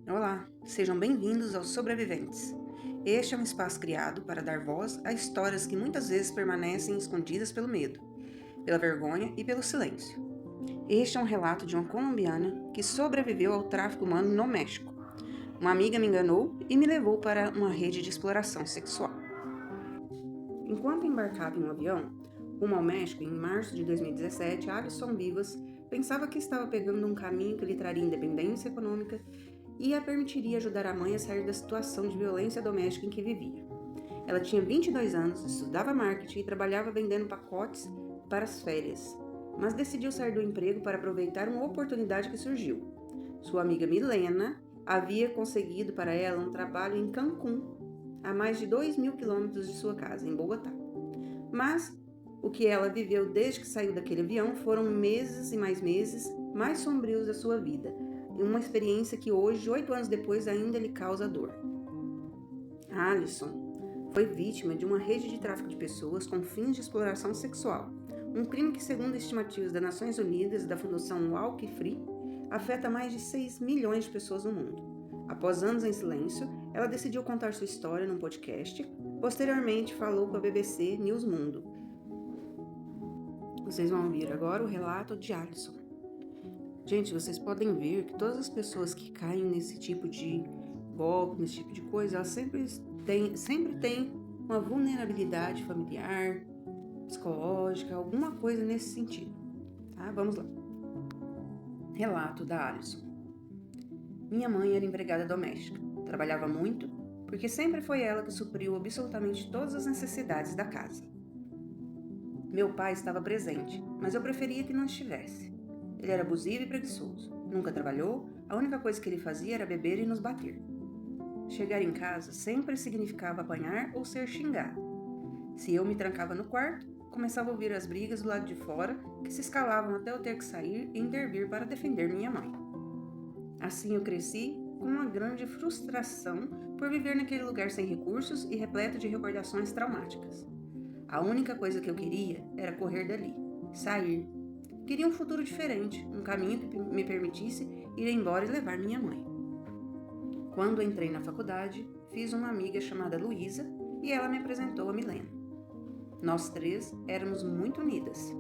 Olá, sejam bem-vindos aos Sobreviventes. Este é um espaço criado para dar voz a histórias que muitas vezes permanecem escondidas pelo medo, pela vergonha e pelo silêncio. Este é um relato de uma colombiana que sobreviveu ao tráfico humano no México. Uma amiga me enganou e me levou para uma rede de exploração sexual. Enquanto embarcava em um avião rumo ao México em março de 2017, Alison Vivas pensava que estava pegando um caminho que lhe traria independência econômica e a permitiria ajudar a mãe a sair da situação de violência doméstica em que vivia. Ela tinha 22 anos, estudava marketing e trabalhava vendendo pacotes para as férias, mas decidiu sair do emprego para aproveitar uma oportunidade que surgiu. Sua amiga Milena havia conseguido para ela um trabalho em Cancún, a mais de 2.000 quilômetros de sua casa, em Bogotá. Mas o que ela viveu desde que saiu daquele avião foram meses e meses mais sombrios da sua vida, e uma experiência que hoje, 8 anos depois, ainda lhe causa dor. A Alison foi vítima de uma rede de tráfico de pessoas com fins de exploração sexual, um crime que, segundo estimativas das Nações Unidas e da Fundação Walk Free, afeta mais de 6 milhões de pessoas no mundo. Após anos em silêncio, ela decidiu contar sua história num podcast. Posteriormente, falou com a BBC News Mundo. Vocês vão ouvir agora o relato de Alison. Gente, vocês podem ver que todas as pessoas que caem nesse tipo de golpe, nesse tipo de coisa, elas sempre têm uma vulnerabilidade familiar, psicológica, alguma coisa nesse sentido. Tá? Vamos lá. Relato da Alison. Minha mãe era empregada doméstica. Trabalhava muito, porque sempre foi ela que supriu absolutamente todas as necessidades da casa. Meu pai estava presente, mas eu preferia que não estivesse. Ele era abusivo e preguiçoso. Nunca trabalhou, a única coisa que ele fazia era beber e nos bater. Chegar em casa sempre significava apanhar ou ser xingado. Se eu me trancava no quarto, começava a ouvir as brigas do lado de fora, que se escalavam até eu ter que sair e intervir para defender minha mãe. Assim eu cresci com uma grande frustração por viver naquele lugar sem recursos e repleto de recordações traumáticas. A única coisa que eu queria era correr dali, sair. Queria um futuro diferente, um caminho que me permitisse ir embora e levar minha mãe. Quando entrei na faculdade, fiz uma amiga chamada Luísa e ela me apresentou a Milena. Nós três éramos muito unidas.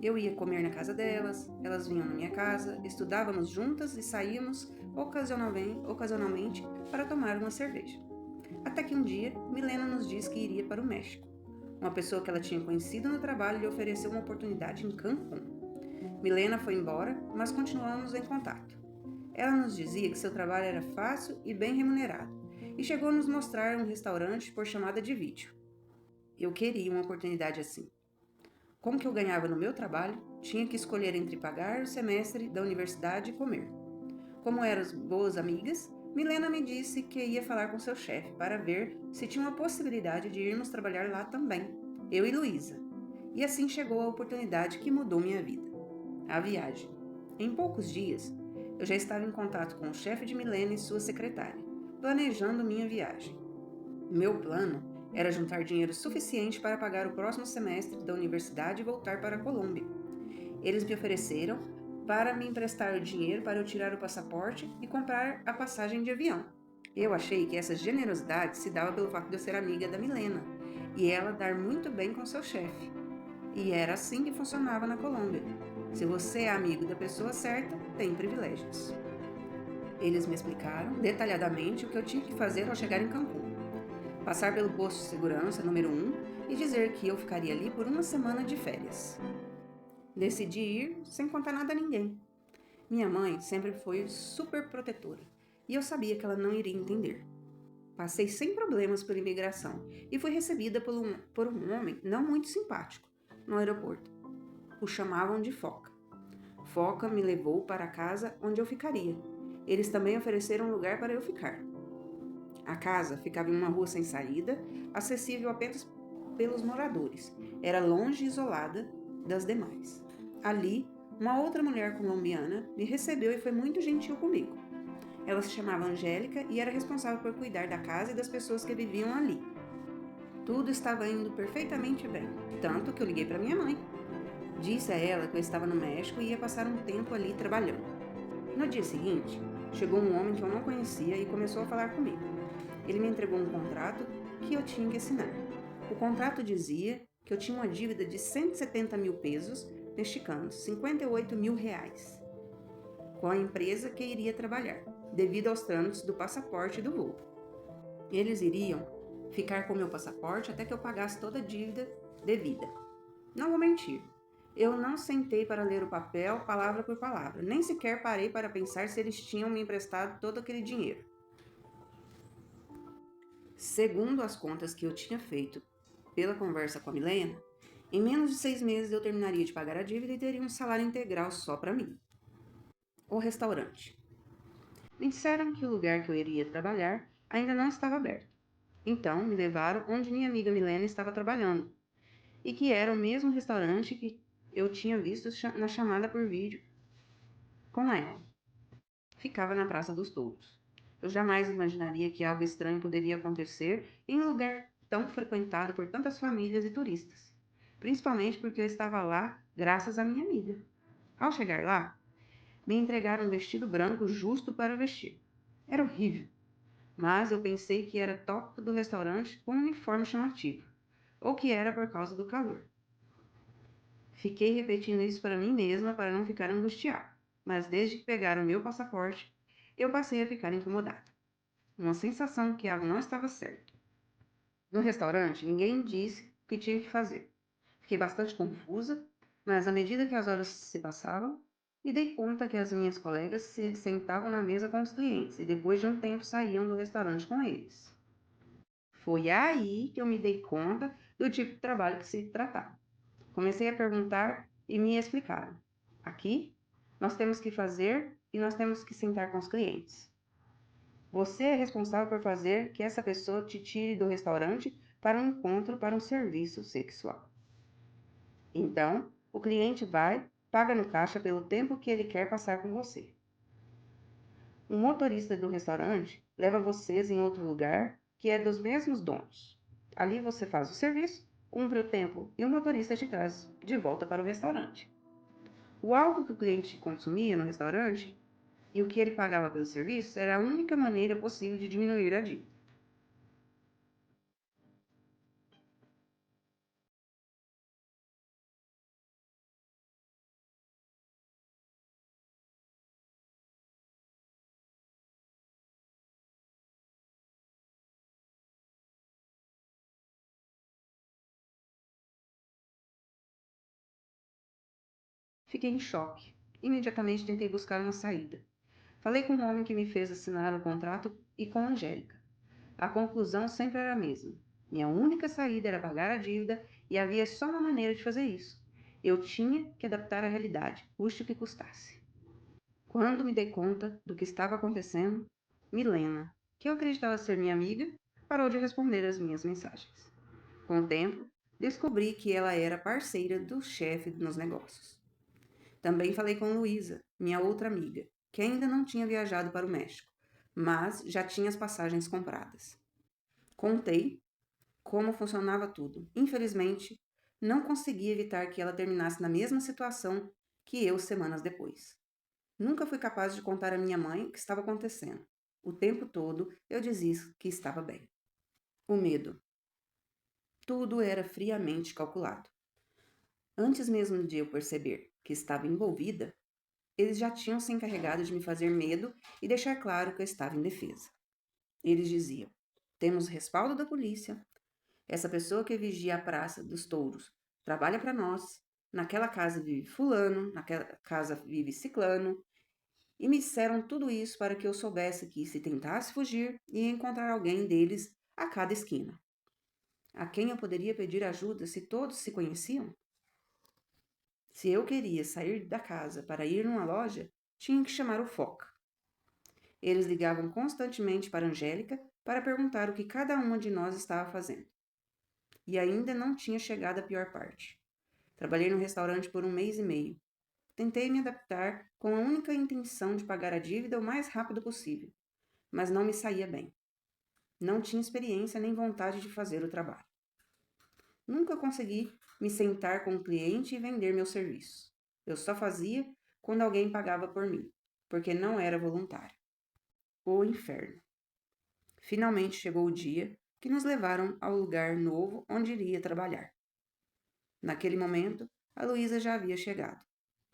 Eu ia comer na casa delas, elas vinham na minha casa, estudávamos juntas e saíamos ocasionalmente para tomar uma cerveja. Até que um dia, Milena nos disse que iria para o México. Uma pessoa que ela tinha conhecido no trabalho lhe ofereceu uma oportunidade em Cancún. Milena foi embora, mas continuamos em contato. Ela nos dizia que seu trabalho era fácil e bem remunerado, e chegou a nos mostrar um restaurante por chamada de vídeo. Eu queria uma oportunidade assim. Como que eu ganhava no meu trabalho, tinha que escolher entre pagar o semestre da universidade e comer. Como éramos boas amigas, Milena me disse que ia falar com seu chefe para ver se tinha uma possibilidade de irmos trabalhar lá também, eu e Luísa. E assim chegou a oportunidade que mudou minha vida. A viagem. Em poucos dias, eu já estava em contato com o chefe de Milena e sua secretária, planejando minha viagem. Meu plano era juntar dinheiro suficiente para pagar o próximo semestre da universidade e voltar para a Colômbia. Eles me ofereceram para me emprestar o dinheiro para eu tirar o passaporte e comprar a passagem de avião. Eu achei que essa generosidade se dava pelo fato de eu ser amiga da Milena e ela dar muito bem com seu chefe. E era assim que funcionava na Colômbia. Se você é amigo da pessoa certa, tem privilégios. Eles me explicaram detalhadamente o que eu tinha que fazer ao chegar em Cancún. Passar pelo posto de segurança número 1 e dizer que eu ficaria ali por uma semana de férias. Decidi ir sem contar nada a ninguém. Minha mãe sempre foi super protetora e eu sabia que ela não iria entender. Passei sem problemas pela imigração e fui recebida por um homem não muito simpático no aeroporto. O chamavam de Foca. Foca me levou para a casa onde eu ficaria. Eles também ofereceram um lugar para eu ficar. A casa ficava em uma rua sem saída, acessível apenas pelos moradores. Era longe e isolada das demais. Ali, uma outra mulher colombiana me recebeu e foi muito gentil comigo. Ela se chamava Angélica e era responsável por cuidar da casa e das pessoas que viviam ali. Tudo estava indo perfeitamente bem, tanto que eu liguei para minha mãe. Disse a ela que eu estava no México e ia passar um tempo ali trabalhando. No dia seguinte, chegou um homem que eu não conhecia e começou a falar comigo. Ele me entregou um contrato que eu tinha que assinar. O contrato dizia que eu tinha uma dívida de 170 mil pesos mexicanos, 58 mil reais, com a empresa que iria trabalhar, devido aos trâmites do passaporte e do voo. Eles iriam ficar com meu passaporte até que eu pagasse toda a dívida devida. Não vou mentir, eu não sentei para ler o papel palavra por palavra, nem sequer parei para pensar se eles tinham me emprestado todo aquele dinheiro. Segundo as contas que eu tinha feito pela conversa com a Milena, em menos de 6 meses eu terminaria de pagar a dívida e teria um salário integral só para mim. O restaurante. Me disseram que o lugar que eu iria trabalhar ainda não estava aberto. Então me levaram onde minha amiga Milena estava trabalhando, e que era o mesmo restaurante que eu tinha visto na chamada por vídeo com ela. Ficava na Praça dos Touros. Eu jamais imaginaria que algo estranho poderia acontecer em um lugar tão frequentado por tantas famílias e turistas, principalmente porque eu estava lá graças à minha amiga. Ao chegar lá, me entregaram um vestido branco justo para vestir. Era horrível, mas eu pensei que era tópico do restaurante com um uniforme chamativo, ou que era por causa do calor. Fiquei repetindo isso para mim mesma para não ficar angustiada, mas desde que pegaram meu passaporte, eu passei a ficar incomodada. Uma sensação que algo não estava certo. No restaurante, ninguém disse o que tinha que fazer. Fiquei bastante confusa, mas à medida que as horas se passavam, me dei conta que as minhas colegas se sentavam na mesa com os clientes e depois de um tempo saíam do restaurante com eles. Foi aí que eu me dei conta do tipo de trabalho que se tratava. Comecei a perguntar e me explicaram. Aqui, nós temos que fazer e nós temos que sentar com os clientes. Você é responsável por fazer que essa pessoa te tire do restaurante para um encontro para um serviço sexual. Então, o cliente vai, paga no caixa pelo tempo que ele quer passar com você. Um motorista do restaurante leva vocês em outro lugar que é dos mesmos donos. Ali você faz o serviço, cumpre o tempo e o motorista te traz de volta para o restaurante. O álcool que o cliente consumia no restaurante e o que ele pagava pelo serviço era a única maneira possível de diminuir a dívida. Fiquei em choque. Imediatamente tentei buscar uma saída. Falei com o homem que me fez assinar o contrato e com a Angélica. A conclusão sempre era a mesma. Minha única saída era pagar a dívida e havia só uma maneira de fazer isso. Eu tinha que adaptar à realidade, custe o que custasse. Quando me dei conta do que estava acontecendo, Milena, que eu acreditava ser minha amiga, parou de responder às minhas mensagens. Com o tempo, descobri que ela era parceira do chefe nos negócios. Também falei com Luísa, minha outra amiga, que ainda não tinha viajado para o México, mas já tinha as passagens compradas. Contei como funcionava tudo. Infelizmente, não consegui evitar que ela terminasse na mesma situação que eu semanas depois. Nunca fui capaz de contar à minha mãe o que estava acontecendo. O tempo todo eu dizia que estava bem. O medo. Tudo era friamente calculado. Antes mesmo de eu perceber que estava envolvida, eles já tinham se encarregado de me fazer medo e deixar claro que eu estava indefesa. Eles diziam: temos respaldo da polícia, essa pessoa que vigia a Praça dos Touros trabalha para nós, naquela casa vive fulano, naquela casa vive ciclano, e me disseram tudo isso para que eu soubesse que, se tentasse fugir, ia encontrar alguém deles a cada esquina. A quem eu poderia pedir ajuda se todos se conheciam? Se eu queria sair da casa para ir numa loja, tinha que chamar o Foca. Eles ligavam constantemente para Angélica para perguntar o que cada uma de nós estava fazendo. E ainda não tinha chegado a pior parte. Trabalhei no restaurante por 1 mês e meio. Tentei me adaptar com a única intenção de pagar a dívida o mais rápido possível, mas não me saía bem. Não tinha experiência nem vontade de fazer o trabalho. Nunca consegui me sentar com o cliente e vender meu serviço. Eu só fazia quando alguém pagava por mim, porque não era voluntário. o inferno. Finalmente chegou o dia que nos levaram ao lugar novo onde iria trabalhar. Naquele momento, a Luísa já havia chegado.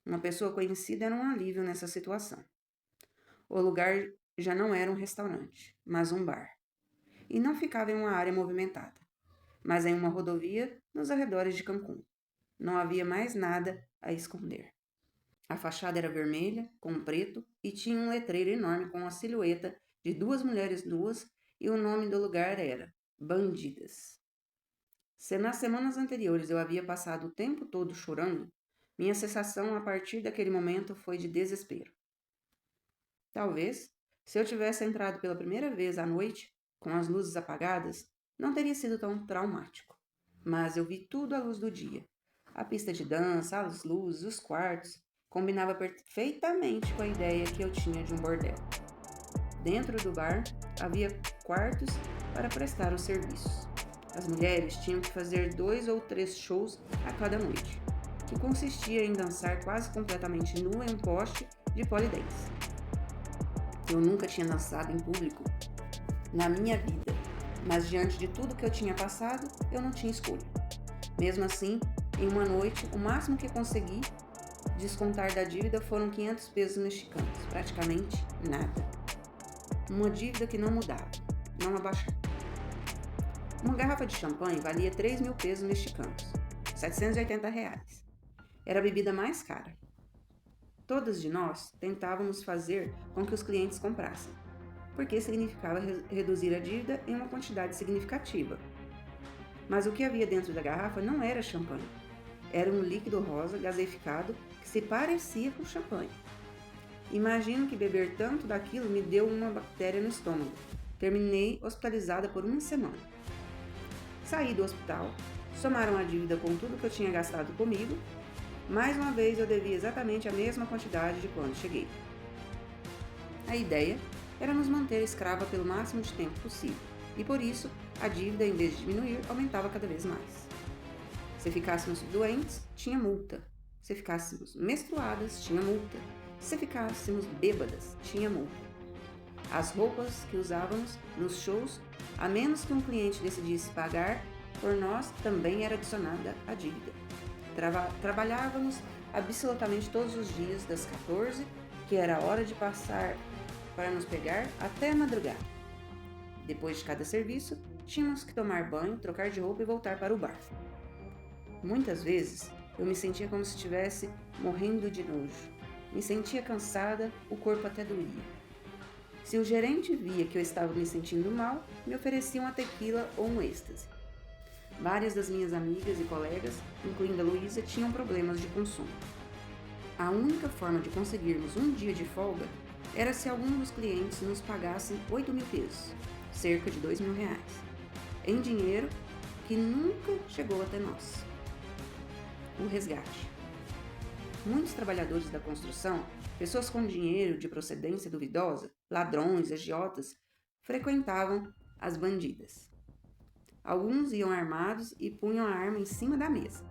Uma pessoa conhecida era um alívio nessa situação. O lugar já não era um restaurante, mas um bar. E não ficava em uma área movimentada, mas em uma rodovia nos arredores de Cancún. Não havia mais nada a esconder. A fachada era vermelha, com preto, e tinha um letreiro enorme com a silhueta de duas mulheres nuas e o nome do lugar era Bandidas. Se nas semanas anteriores eu havia passado o tempo todo chorando, minha sensação a partir daquele momento foi de desespero. Talvez, se eu tivesse entrado pela primeira vez à noite, com as luzes apagadas, não teria sido tão traumático. Mas eu vi tudo à luz do dia. A pista de dança, as luzes, os quartos, combinava perfeitamente com a ideia que eu tinha de um bordel. Dentro do bar, havia quartos para prestar os serviços. As mulheres tinham que fazer 2 ou 3 shows a cada noite, que consistia em dançar quase completamente nua em um poste de polidense. Eu nunca tinha dançado em público na minha vida, mas diante de tudo que eu tinha passado, eu não tinha escolha. Mesmo assim, em uma noite, o máximo que consegui descontar da dívida foram 500 pesos mexicanos, praticamente nada. Uma dívida que não mudava, não abaixava. Uma garrafa de champanhe valia 3.000 pesos mexicanos, R$ 780. Era a bebida mais cara. Todas de nós tentávamos fazer com que os clientes comprassem, porque significava reduzir a dívida em uma quantidade significativa. Mas o que havia dentro da garrafa não era champanhe. Era um líquido rosa gaseificado que se parecia com champanhe. Imagino que beber tanto daquilo me deu uma bactéria no estômago. Terminei hospitalizada por uma semana. Saí do hospital, somaram a dívida com tudo que eu tinha gastado comigo. Mais uma vez eu devia exatamente a mesma quantidade de quando cheguei. A ideia era nos manter escrava pelo máximo de tempo possível, e por isso a dívida, em vez de diminuir, aumentava cada vez mais. Se ficássemos doentes, tinha multa. Se ficássemos menstruadas, tinha multa. Se ficássemos bêbadas, tinha multa. As roupas que usávamos nos shows, a menos que um cliente decidisse pagar por nós, também era adicionada à dívida. Trabalhávamos absolutamente todos os dias, das 14, que era a hora de passar para nos pegar, até a madrugada. Depois de cada serviço, tínhamos que tomar banho, trocar de roupa e voltar para o bar. Muitas vezes, eu me sentia como se estivesse morrendo de nojo. Me sentia cansada, o corpo até doía. Se o gerente via que eu estava me sentindo mal, me oferecia uma tequila ou um êxtase. Várias das minhas amigas e colegas, incluindo a Luísa, tinham problemas de consumo. A única forma de conseguirmos um dia de folga era se algum dos clientes nos pagassem 8.000 pesos, cerca de R$ 2.000, em dinheiro que nunca chegou até nós. O resgate. Muitos trabalhadores da construção, pessoas com dinheiro de procedência duvidosa, ladrões, agiotas, frequentavam as bandidas. Alguns iam armados e punham a arma em cima da mesa.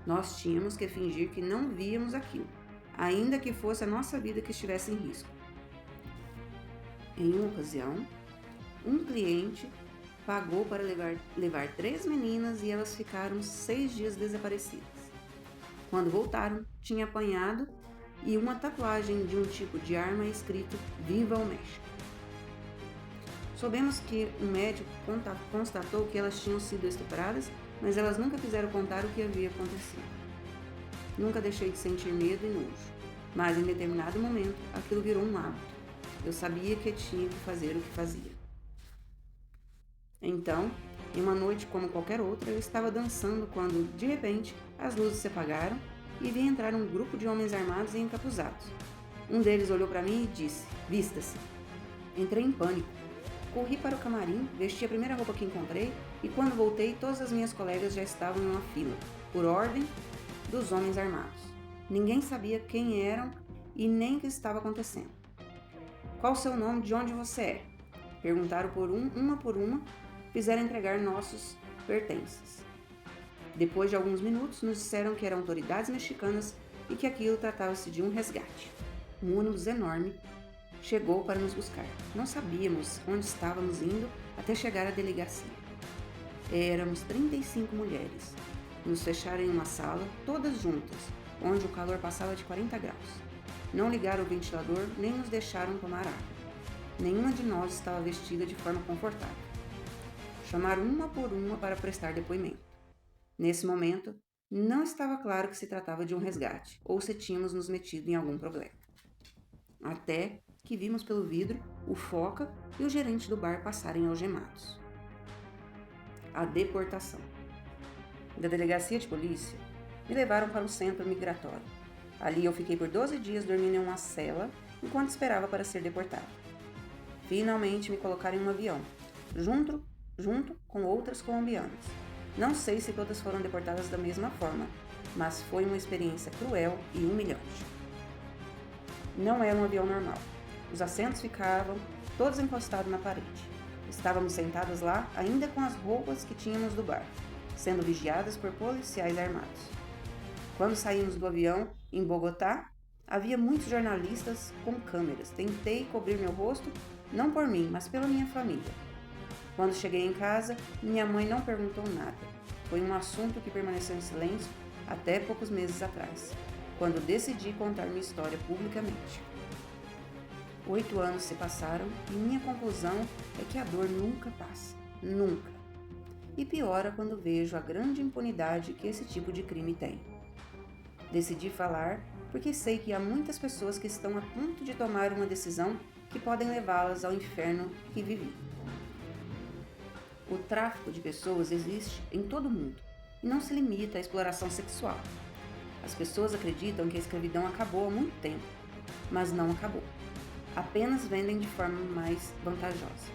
Nós tínhamos que fingir que não víamos aquilo, ainda que fosse a nossa vida que estivesse em risco. Em uma ocasião, um cliente pagou para levar 3 meninas e elas ficaram 6 dias desaparecidas. Quando voltaram, tinha apanhado e uma tatuagem de um tipo de arma escrito "Viva o México". Soubemos que um médico constatou que elas tinham sido estupradas, mas elas nunca quiseram contar o que havia acontecido. Nunca deixei de sentir medo e nojo, mas em determinado momento aquilo virou um hábito. Eu sabia que tinha que fazer o que fazia. Então, em uma noite como qualquer outra, eu estava dançando quando, de repente, as luzes se apagaram e vi entrar um grupo de homens armados e encapuzados. Um deles olhou para mim e disse: "Vista-se". Entrei em pânico. Corri para o camarim, vesti a primeira roupa que encontrei e quando voltei, todas as minhas colegas já estavam em uma fila, por ordem dos homens armados. Ninguém sabia quem eram e nem o que estava acontecendo. "Qual o seu nome? De onde você é?" Perguntaram uma por uma, fizeram entregar nossos pertences. Depois de alguns minutos, nos disseram que eram autoridades mexicanas e que aquilo tratava-se de um resgate. Um ônibus enorme chegou para nos buscar. Não sabíamos onde estávamos indo até chegar à delegacia. Éramos 35 mulheres. Nos fecharam em uma sala, todas juntas, onde o calor passava de 40 graus. Não ligaram o ventilador nem nos deixaram tomar água. Nenhuma de nós estava vestida de forma confortável. Chamaram uma por uma para prestar depoimento. Nesse momento, não estava claro que se tratava de um resgate ou se tínhamos nos metido em algum problema. Até que vimos pelo vidro o Foca e o gerente do bar passarem algemados. A deportação. Da delegacia de polícia, me levaram para o centro migratório. Ali eu fiquei por 12 dias dormindo em uma cela enquanto esperava para ser deportado. Finalmente me colocaram em um avião, junto com outras colombianas. Não sei se todas foram deportadas da mesma forma, mas foi uma experiência cruel e humilhante. Não era um avião normal. Os assentos ficavam todos encostados na parede. Estávamos sentadas lá ainda com as roupas que tínhamos do bar, sendo vigiadas por policiais armados. Quando saímos do avião, em Bogotá, havia muitos jornalistas com câmeras. Tentei cobrir meu rosto, não por mim, mas pela minha família. Quando cheguei em casa, minha mãe não perguntou nada. Foi um assunto que permaneceu em silêncio até poucos meses atrás, quando decidi contar minha história publicamente. 8 anos se passaram e minha conclusão é que a dor nunca passa. Nunca. E piora quando vejo a grande impunidade que esse tipo de crime tem. Decidi falar porque sei que há muitas pessoas que estão a ponto de tomar uma decisão que podem levá-las ao inferno que vivi. O tráfico de pessoas existe em todo o mundo e não se limita à exploração sexual. As pessoas acreditam que a escravidão acabou há muito tempo, mas não acabou. Apenas vendem de forma mais vantajosa.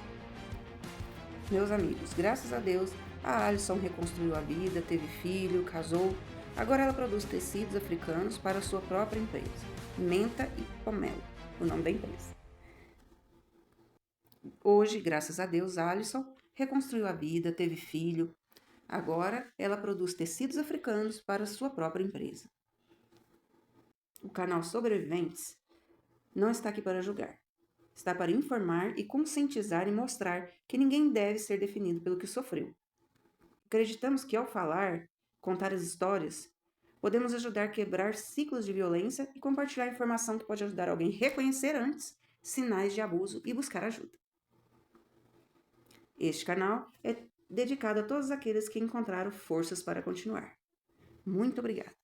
Meus amigos, graças a Deus, a Alison reconstruiu a vida, teve filho, casou. Agora ela produz tecidos africanos para a sua própria empresa, Menta e Pomelo, o nome da empresa. Hoje, graças a Deus, a Alison reconstruiu a vida, teve filho. Agora ela produz tecidos africanos para a sua própria empresa. O canal Sobreviventes não está aqui para julgar. Está para informar e conscientizar e mostrar que ninguém deve ser definido pelo que sofreu. Acreditamos que, ao falar, contar as histórias, podemos ajudar a quebrar ciclos de violência e compartilhar informação que pode ajudar alguém a reconhecer antes sinais de abuso e buscar ajuda. Este canal é dedicado a todos aqueles que encontraram forças para continuar. Muito obrigada!